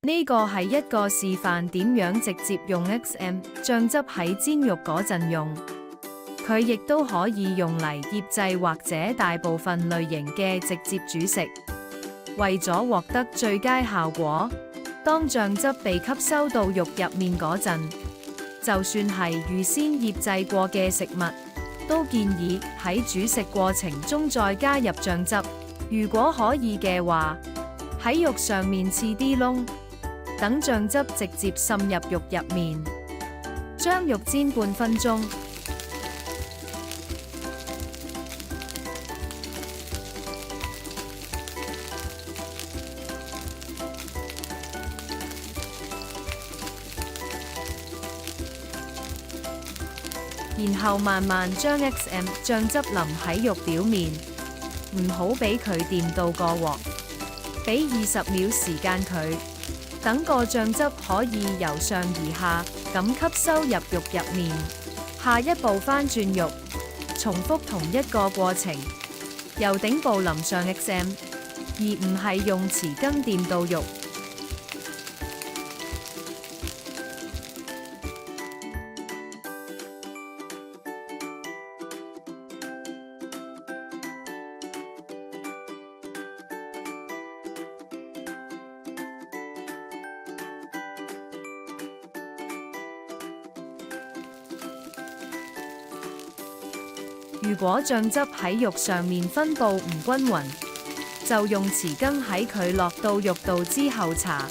呢個係一個示範點樣直接用 XM 醬汁喺煎肉嗰陣用，佢亦都可以用嚟醃製或者大部分類型嘅直接煮食。為咗獲得最佳效果，當醬汁被吸收到肉入面嗰陣，就算係預先醃製過嘅食物，都建議喺煮食過程中再加入醬汁。如果可以嘅話，喺肉上面刺啲窿，等醬汁直接滲入肉入面，將肉煎半分鐘。然後慢慢將 XM 醬汁淋喺肉表面，唔好俾佢掂到個鑊，俾20秒時間佢，等個醬汁可以由上而下咁吸收入肉入面。下一步翻轉肉，重複同一個過程，由頂部淋上 XM， 而唔係用匙羹掂到肉。如果醬汁喺肉上面分布唔均勻，就用匙羹喺佢落到肉度之後搽，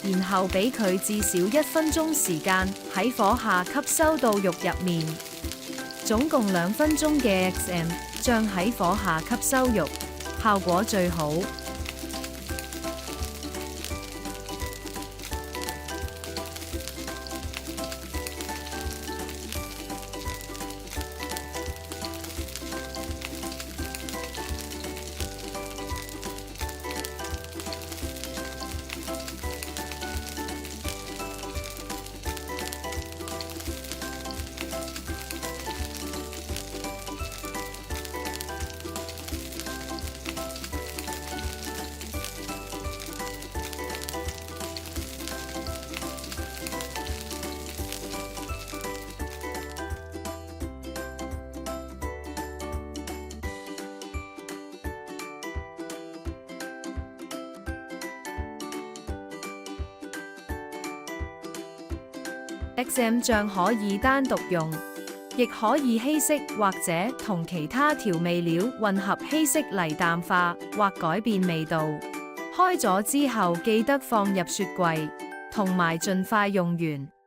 然後俾佢至少1分鐘時間喺火下吸收到肉入面。總共2分鐘嘅 XM 醬喺火下吸收肉，效果最好。XM 醬可以單獨用，亦可以稀釋或者同其他調味料混合稀釋嚟淡化或改變味道。開咗之後記得放入雪櫃，同埋盡快用完。